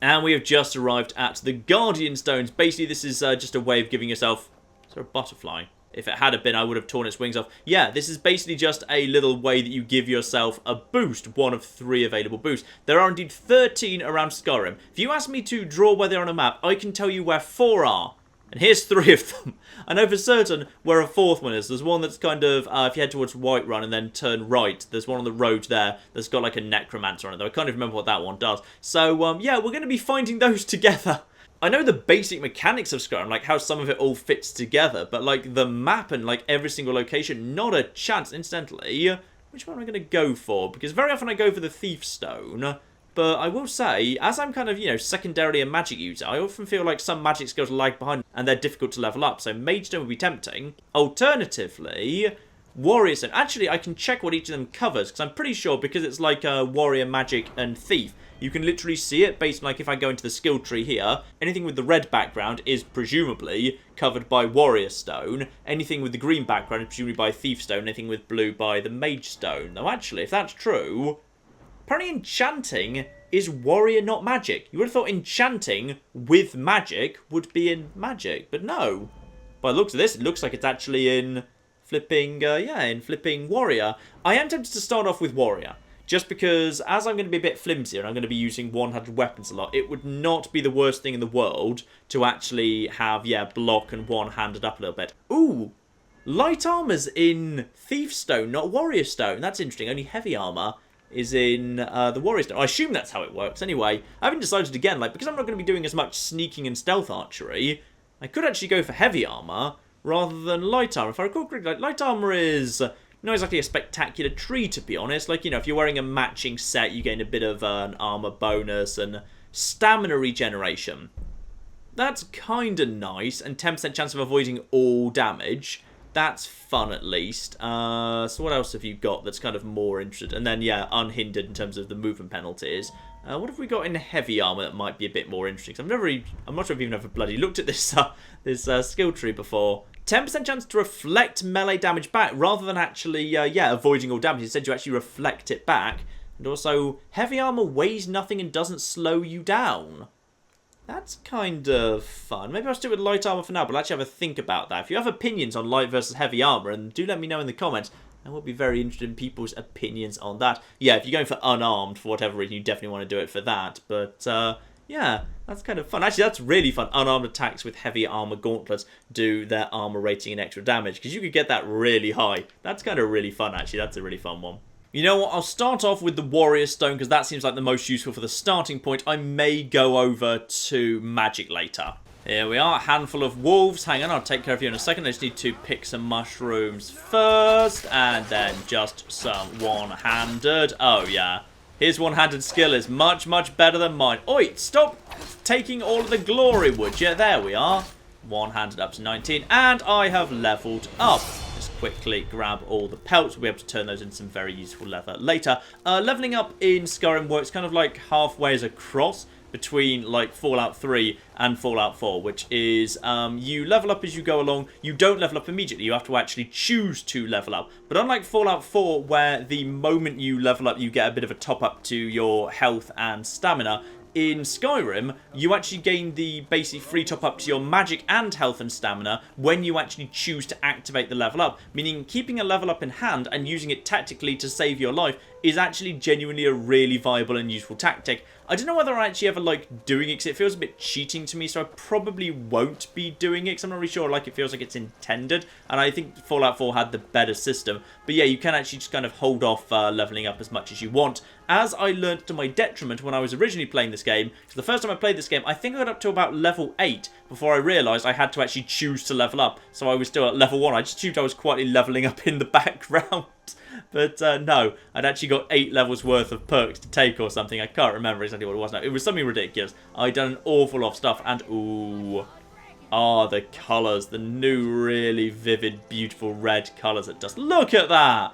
And we have just arrived at the Guardian Stones. Basically, this is just a way of giving yourself... Is there a butterfly? If it had been, I would have torn its wings off. Yeah, this is basically just a little way that you give yourself a boost. One of 3 available boosts. There are indeed 13 around Skyrim. If you ask me to draw where they're on a map, I can tell you where 4 are. And here's 3 of them. I know for certain where a 4th one is. There's one that's kind of, if you head towards Whiterun and then turn right, there's one on the road there that's got like a necromancer on it, though I can't even remember what that one does. So, yeah, we're going to be finding those together. I know the basic mechanics of Skyrim, like how some of it all fits together, but like the map and like every single location, not a chance. Incidentally, which one am I going to go for? Because very often I go for the Thief Stone, but I will say, as I'm kind of, you know, secondarily a magic user, I often feel like some magic skills lag behind and they're difficult to level up, so Mage Stone would be tempting. Alternatively, Warrior Stone. Actually, I can check what each of them covers, because I'm pretty sure, because it's like Warrior, Magic, and Thief, you can literally see it based on, like, if I go into the skill tree here, anything with the red background is presumably covered by Warrior Stone. Anything with the green background is presumably by Thief Stone. Anything with blue by the Mage Stone. Now, actually, if that's true, apparently Enchanting is warrior not magic? You would have thought enchanting with magic would be in magic, but no. By the looks of this, it looks like it's actually in flipping, in flipping warrior. I am tempted to start off with warrior, just because as I'm going to be a bit flimsier and I'm going to be using one-handed weapons a lot, it would not be the worst thing in the world to actually have, block and one-handed up a little bit. Ooh, light armor's in Thief Stone, not Warrior Stone. That's interesting. Only heavy armor is in the Warrior Stone. I assume that's how it works. Anyway, I haven't decided again, like, because I'm not going to be doing as much sneaking and stealth archery, I could actually go for heavy armor rather than light armor. If I recall correctly, like, light armor is not exactly a spectacular tree, to be honest. Like, you know, if you're wearing a matching set, you gain a bit of an armor bonus and stamina regeneration. That's kind of nice, and 10% chance of avoiding all damage. That's fun, at least. So what else have you got that's kind of more interesting? And then, unhindered in terms of the movement penalties. What have we got in heavy armor that might be a bit more interesting? 'Cause I'm not sure I've even ever bloody looked at this skill tree before. 10% chance to reflect melee damage back rather than actually, avoiding all damage. Instead, you actually reflect it back. And also, heavy armor weighs nothing and doesn't slow you down. That's kind of fun. Maybe I'll stick with light armor for now, but I'll actually have a think about that. If you have opinions on light versus heavy armor, and do let me know in the comments. I will be very interested in people's opinions on that. Yeah, if you're going for unarmed for whatever reason, you definitely want to do it for that. But, that's kind of fun. Actually, that's really fun. Unarmed attacks with heavy armor gauntlets do their armor rating and extra damage, because you could get that really high. That's kind of really fun, actually. That's a really fun one. You know what, I'll start off with the Warrior Stone because that seems like the most useful for the starting point. I may go over to magic later. Here we are, a handful of wolves. Hang on, I'll take care of you in a second. I just need to pick some mushrooms first, and then just some one-handed. Oh, yeah. His one-handed skill is much, much better than mine. Oi, stop taking all of the glory, would you? There we are. One-handed up to 19, and I have leveled up. Quickly grab all the pelts. We'll be able to turn those into some very useful leather later. Leveling up in Skyrim works kind of like halfway across between like Fallout 3 and Fallout 4, which is you level up as you go along. You don't level up immediately. You have to actually choose to level up. But unlike Fallout 4, where the moment you level up, you get a bit of a top up to your health and stamina, in Skyrim, you actually gain the basic free top up to your magic and health and stamina when you actually choose to activate the level up. Meaning keeping a level up in hand and using it tactically to save your life is actually genuinely a really viable and useful tactic. I don't know whether I actually ever like doing it because it feels a bit cheating to me, so I probably won't be doing it because I'm not really sure like it feels like it's intended, and I think Fallout 4 had the better system. But yeah, you can actually just kind of hold off leveling up as much as you want, as I learned to my detriment when I was originally playing this game. Because the first time I played this game, I think I got up to about level 8 before I realised I had to actually choose to level up, so I was still at level 1. I just assumed I was quietly levelling up in the background. But no, I'd actually got 8 levels worth of perks to take or something. I can't remember exactly what it was now. It was something ridiculous. I'd done an awful lot of stuff, and ooh. The colours. The new, really vivid, beautiful red colours at dusk. Look at that!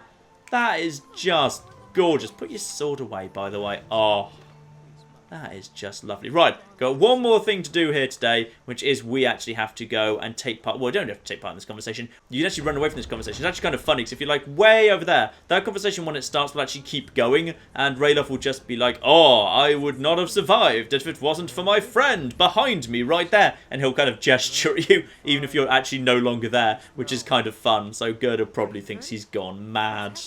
That is just gorgeous. Put your sword away, by the way. Oh, that is just lovely. Right, got one more thing to do here today, which is we actually have to go and take part. Well, we don't have to take part in this conversation. You can actually run away from this conversation. It's actually kind of funny, because if you're like way over there, that conversation when it starts will actually keep going, and Rayloff will just be like, oh, I would not have survived if it wasn't for my friend behind me right there. And he'll kind of gesture at you, even if you're actually no longer there, which is kind of fun. So Gerda probably thinks he's gone mad.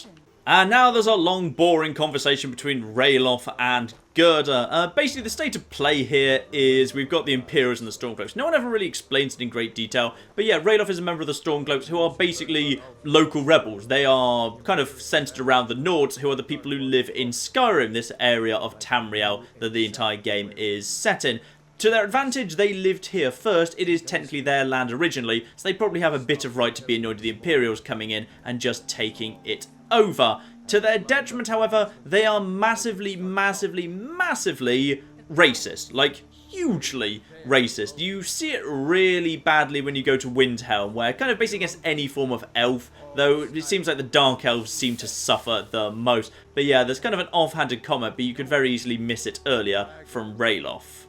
And now there's a long, boring conversation between Rayloff and Gerda. Basically, the state of play here is we've got the Imperials and the Stormcloaks. No one ever really explains it in great detail, but yeah, Rayloff is a member of the Stormcloaks who are basically local rebels. They are kind of centered around the Nords, who are the people who live in Skyrim, this area of Tamriel that the entire game is set in. To their advantage, they lived here first. It is technically their land originally, so they probably have a bit of right to be annoyed with the Imperials coming in and just taking it over. To their detriment, however, they are massively, massively, massively racist. Like, hugely racist. You see it really badly when you go to Windhelm, where kind of basically against any form of elf, though it seems like the Dark Elves seem to suffer the most. But yeah, there's kind of an offhanded comment, but you could very easily miss it earlier from Rayloff.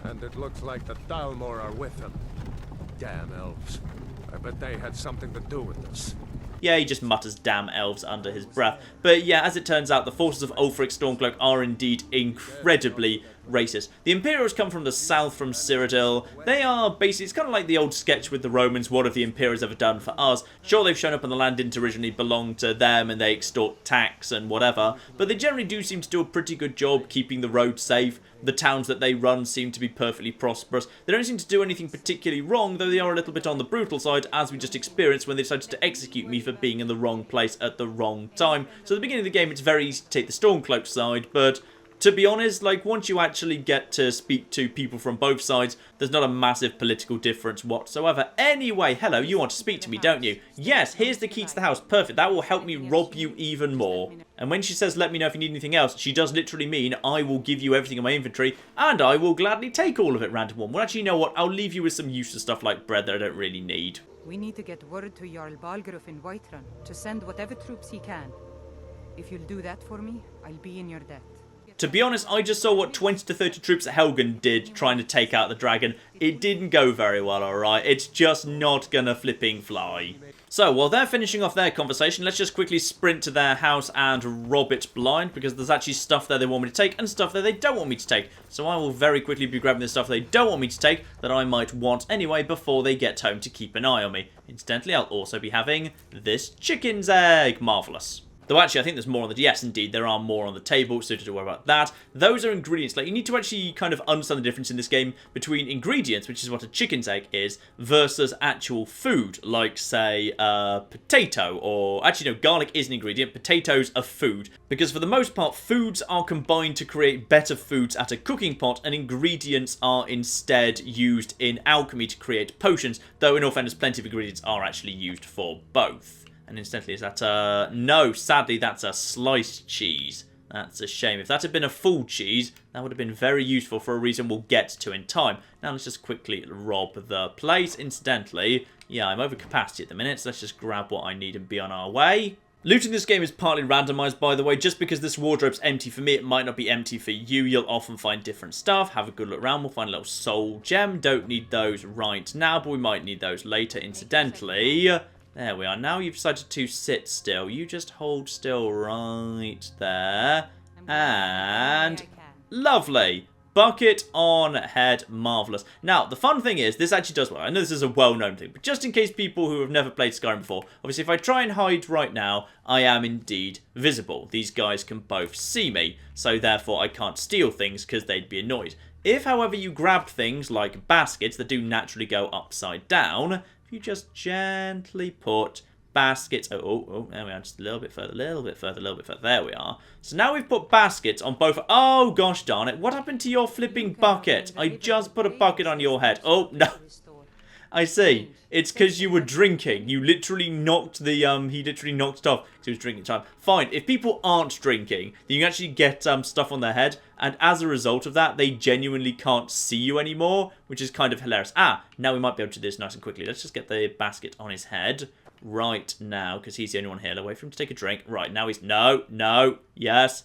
And it looks like the Dalmor are with them. Damn elves. I bet they had something to do with this. Yeah, he just mutters damn elves under his breath. But yeah, as it turns out, the forces of Ulfric Stormcloak are indeed incredibly racist. The Imperials come from the south, from Cyrodiil. They are basically, it's kind of like the old sketch with the Romans, what have the Imperials ever done for us? Sure, they've shown up on the land didn't originally belong to them and they extort tax and whatever, but they generally do seem to do a pretty good job keeping the roads safe. The towns that they run seem to be perfectly prosperous. They don't seem to do anything particularly wrong, though they are a little bit on the brutal side, as we just experienced when they decided to execute me for being in the wrong place at the wrong time. So at the beginning of the game, it's very easy to take the Stormcloak side, but to be honest, like, once you actually get to speak to people from both sides, there's not a massive political difference whatsoever. Anyway, hello, you want to speak to me, don't you? Yes, here's the key to the house. Perfect. That will help me rob you even more. And when she says, let me know if you need anything else, she does literally mean, I will give you everything in my inventory, and I will gladly take all of it, random one. Well, actually, you know what? I'll leave you with some useless stuff like bread that I don't really need. We need to get word to Jarl Balgruuf in Whiterun to send whatever troops he can. If you'll do that for me, I'll be in your debt. To be honest, I just saw what 20 to 30 troops at Helgen did trying to take out the dragon. It didn't go very well, alright? It's just not gonna flipping fly. So, while they're finishing off their conversation, let's just quickly sprint to their house and rob it blind, because there's actually stuff there they want me to take and stuff there they don't want me to take. So I will very quickly be grabbing the stuff they don't want me to take that I might want anyway before they get home to keep an eye on me. Incidentally, I'll also be having this chicken's egg. Marvellous. Though actually, I think there's more on the... Yes, indeed, there are more on the table, so don't worry about that. Those are ingredients. Like, you need to actually kind of understand the difference in this game between ingredients, which is what a chicken's egg is, versus actual food, like, say, potato, or... Actually, no, garlic is an ingredient, potatoes are food. Because for the most part, foods are combined to create better foods at a cooking pot, and ingredients are instead used in alchemy to create potions, though in all fairness, plenty of ingredients are actually used for both. And incidentally, is that no, sadly, that's a sliced cheese. That's a shame. If that had been a full cheese, that would have been very useful for a reason we'll get to in time. Now let's just quickly rob the place. Incidentally, yeah, I'm over capacity at the minute, so let's just grab what I need and be on our way. Looting this game is partly randomised, by the way. Just because this wardrobe's empty for me, it might not be empty for you. You'll often find different stuff. Have a good look around. We'll find a little soul gem. Don't need those right now, but we might need those later. Incidentally... There we are. Now you've decided to sit still. You just hold still right there. And... Lovely. Bucket on head. Marvellous. Now, the fun thing is, this actually does work. I know this is a well-known thing, but just in case people who have never played Skyrim before, obviously if I try and hide right now, I am indeed visible. These guys can both see me, so therefore I can't steal things because they'd be annoyed. If, however, you grabbed things like baskets that do naturally go upside down... If you just gently put baskets... Oh, there we are. Just a little bit further, a little bit further, a little bit further. There we are. So now we've put baskets on both... Oh, gosh darn it. What happened to your flipping bucket? I just put a bucket on your head. Oh, no. I see. It's because you were drinking. You literally knocked the... He literally knocked it off because he was drinking time. Fine. If people aren't drinking, then you can actually get stuff on their head. And as a result of that, they genuinely can't see you anymore, which is kind of hilarious. Ah, now we might be able to do this nice and quickly. Let's just get the basket on his head right now, because he's the only one here. I'll wait for him to take a drink. Right, now he's... No. Yes.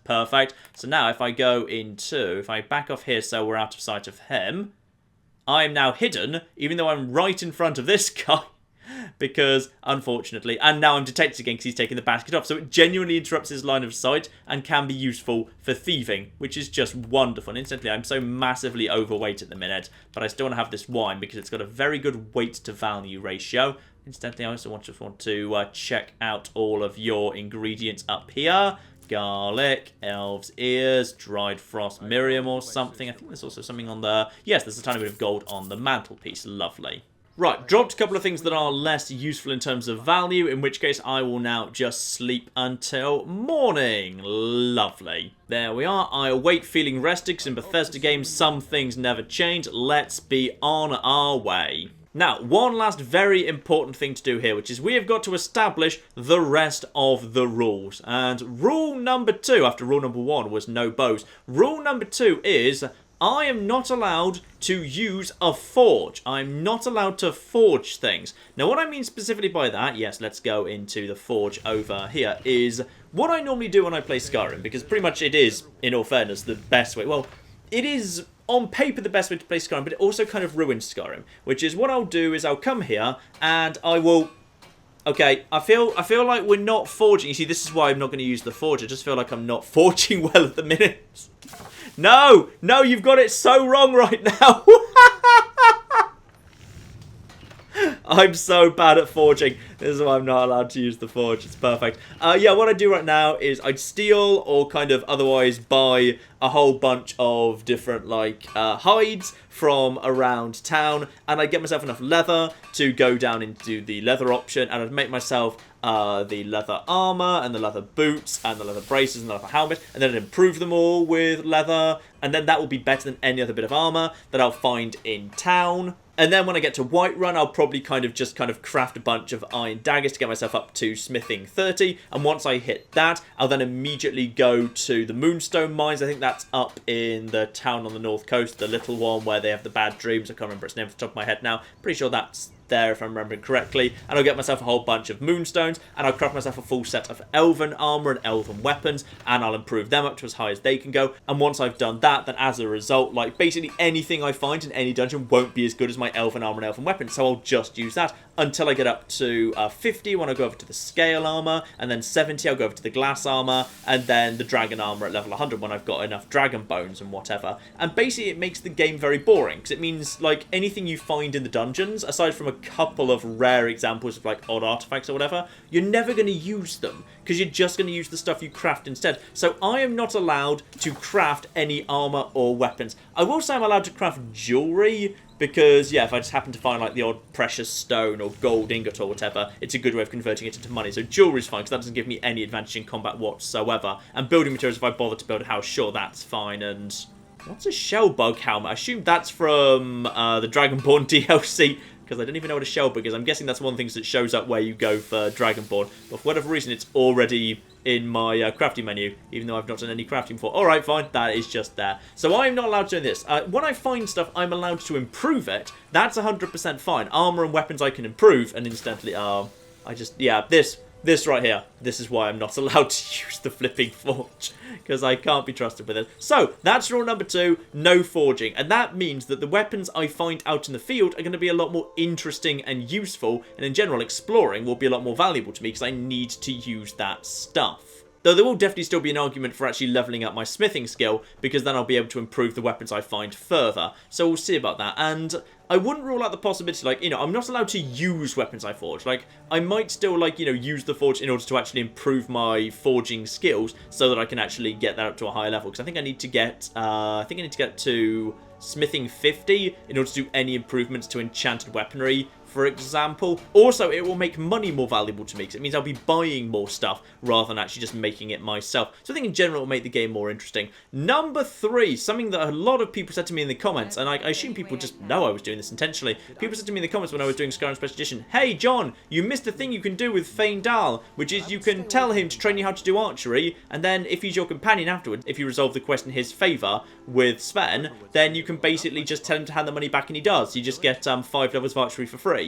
Perfect. So now if I go into... If I back off here so we're out of sight of him... I am now hidden, even though I'm right in front of this guy, because, unfortunately, and now I'm detected again because he's taken the basket off, so it genuinely interrupts his line of sight and can be useful for thieving, which is just wonderful. And incidentally, I'm so massively overweight at the minute, but I still want to have this wine because it's got a very good weight-to-value ratio. Incidentally, I also want to check out all of your ingredients up here. Garlic, elf's ears, dried frost Miriam or something. I think there's also something on the... Yes, there's a tiny bit of gold on the mantelpiece. Lovely. Right, dropped a couple of things that are less useful in terms of value, in which case I will now just sleep until morning. Lovely. There we are. I awake feeling rested, because in Bethesda games some things never change. Let's be on our way. Now, one last very important thing to do here, which is we have got to establish the rest of the rules. And rule number 2, after rule number 1 was no bows, rule number 2 is I am not allowed to use a forge. I'm not allowed to forge things. Now, what I mean specifically by that, yes, let's go into the forge over here, is what I normally do when I play Skyrim, because pretty much it is, in all fairness, the best way. Well, it is... on paper the best way to play Skyrim, but it also kind of ruins Skyrim, which is what I'll do is I'll come here and I will Okay, I feel like we're not forging. You see, this is why I'm not going to use the forge. I just feel like I'm not forging well at the minute. No, no, you've got it so wrong right now. I'm so bad at forging. This is why I'm not allowed to use the forge. It's perfect. Yeah, what I do right now is I'd steal or kind of otherwise buy a whole bunch of different, like, hides from around town. And I'd get myself enough leather to go down into the leather option. And I'd make myself the leather armor and the leather boots and the leather braces and the leather helmet. And then I'd improve them all with leather. And then that will be better than any other bit of armor that I'll find in town. And then when I get to Whiterun, I'll probably kind of craft a bunch of iron daggers to get myself up to smithing 30. And once I hit that, I'll then immediately go to the Moonstone Mines. I think that's up in the town on the north coast, the little one where they have the bad dreams. I can't remember its name off the top of my head now. Pretty sure that's there if I'm remembering correctly. And I'll get myself a whole bunch of moonstones, and I'll craft myself a full set of elven armor and elven weapons, and I'll improve them up to as high as they can go. And once I've done that, then as a result, like, basically anything I find in any dungeon won't be as good as my elven armor and elven weapons, so I'll just use that until I get up to 50 when I go over to the scale armor, and then 70 I'll go over to the glass armor, and then the dragon armor at level 100 when I've got enough dragon bones and whatever. And basically it makes the game very boring, because it means, like, anything you find in the dungeons, aside from a couple of rare examples of, like, odd artifacts or whatever, you're never going to use them, because you're just going to use the stuff you craft instead. So I am not allowed to craft any armor or weapons. I will say I'm allowed to craft jewelry, because, yeah, if I just happen to find, like, the odd precious stone or gold ingot or whatever, it's a good way of converting it into money. So jewelry's fine, because that doesn't give me any advantage in combat whatsoever. And building materials, if I bother to build a house, sure, that's fine. And what's a shellbug helmet? I assume that's from the Dragonborn DLC, because I don't even know what a shellbug is. I'm guessing that's one of the things that shows up where you go for Dragonborn. But for whatever reason, it's already in my crafting menu, even though I've not done any crafting before. Alright, fine, that is just there. So I'm not allowed to do this. When I find stuff, I'm allowed to improve it. That's 100% fine. Armor and weapons I can improve, and instantly, this right here, this is why I'm not allowed to use the flipping forge, because I can't be trusted with it. So, that's rule number 2, no forging. And that means that the weapons I find out in the field are going to be a lot more interesting and useful, and in general, exploring will be a lot more valuable to me, because I need to use that stuff. Though there will definitely still be an argument for actually leveling up my smithing skill, because then I'll be able to improve the weapons I find further. So we'll see about that. And I wouldn't rule out the possibility, like, you know, I'm not allowed to use weapons I forge. Like, I might still, like, you know, use the forge in order to actually improve my forging skills so that I can actually get that up to a higher level. Because I think I need to get, to smithing 50 in order to do any improvements to enchanted weaponry, for example. Also, it will make money more valuable to me, because it means I'll be buying more stuff rather than actually just making it myself. So I think in general it will make the game more interesting. Number 3, something that a lot of people said to me in the comments, and I assume people just know I was doing this intentionally. People said to me in the comments when I was doing Skyrim Special Edition, "Hey John, you missed a thing you can do with Feindal, which is you can tell him to train you how to do archery, and then if he's your companion afterwards, if you resolve the quest in his favour with Sven, then you can basically just tell him to hand the money back and he does. You just get 5 levels of archery for free."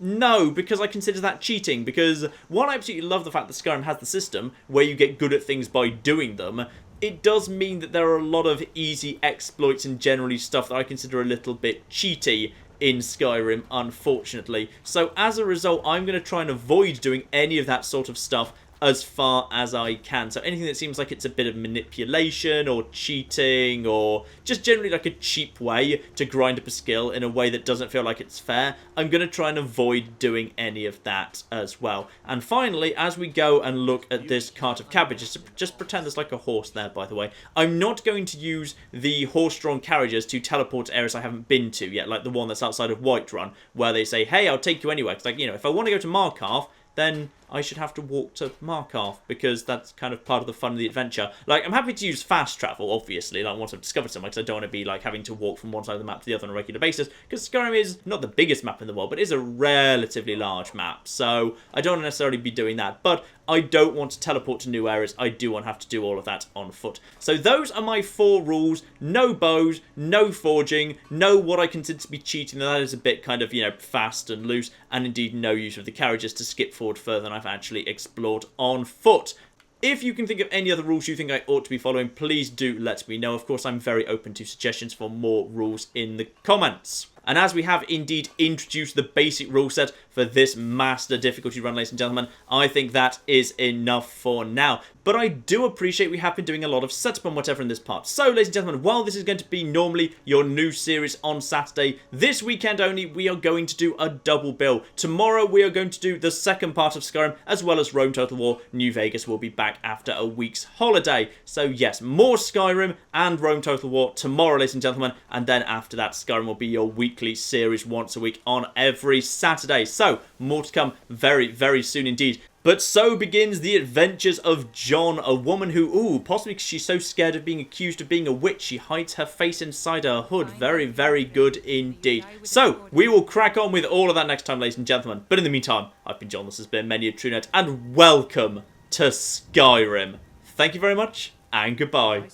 No, because I consider that cheating, because one, I absolutely love the fact that Skyrim has the system where you get good at things by doing them. It does mean that there are a lot of easy exploits and generally stuff that I consider a little bit cheaty in Skyrim, unfortunately. So as a result, I'm going to try and avoid doing any of that sort of stuff as far as I can. So anything that seems like it's a bit of manipulation or cheating or just generally like a cheap way to grind up a skill in a way that doesn't feel like it's fair, I'm going to try and avoid doing any of that as well. And finally, as we go and look at this cart of cabbages, just pretend there's like a horse there, by the way, I'm not going to use the horse-drawn carriages to teleport to areas I haven't been to yet, like the one that's outside of Whiterun, where they say, hey, I'll take you anywhere. Because, like, you know, if I want to go to Markarth, then I should have to walk to Markarth, because that's kind of part of the fun of the adventure. Like, I'm happy to use fast travel, obviously, like once I've discovered something, because I don't want to be like having to walk from one side of the map to the other on a regular basis, because Skyrim is not the biggest map in the world, but is a relatively large map, so I don't want to necessarily be doing that. But I don't want to teleport to new areas. I do want to have to do all of that on foot. So those are my 4 rules. No bows, no forging, no what I consider to be cheating, and that is a bit kind of, you know, fast and loose, and indeed no use of the carriages to skip forward further than I've actually explored on foot. If you can think of any other rules you think I ought to be following, please do let me know. Of course, I'm very open to suggestions for more rules in the comments. And as we have indeed introduced the basic rule set for this master difficulty run, ladies and gentlemen, I think that is enough for now. But I do appreciate we have been doing a lot of setup and whatever in this part. So, ladies and gentlemen, while this is going to be normally your new series on Saturday, this weekend only we are going to do a double bill. Tomorrow we are going to do the second part of Skyrim, as well as Rome Total War. New Vegas will be back after a week's holiday. So yes, more Skyrim and Rome Total War tomorrow, ladies and gentlemen. And then after that, Skyrim will be your weekly series once a week on every Saturday. So, more to come very, very soon indeed. But so begins the adventures of John, a woman who, possibly because she's so scared of being accused of being a witch, she hides her face inside her hood. Very, very good indeed. So, we will crack on with all of that next time, ladies and gentlemen. But in the meantime, I've been John, this has been many a true nerd, and welcome to Skyrim. Thank you very much, and goodbye.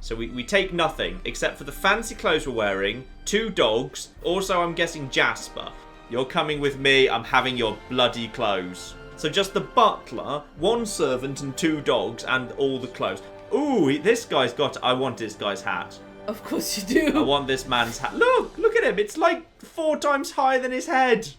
So we take nothing, except for the fancy clothes we're wearing, 2 dogs, also I'm guessing Jasper. You're coming with me, I'm having your bloody clothes. So just the butler, 1 servant and 2 dogs, and all the clothes. Ooh, this guy's got... I want this guy's hat. Of course you do. I want this man's hat. Look at him, it's like 4 times higher than his head.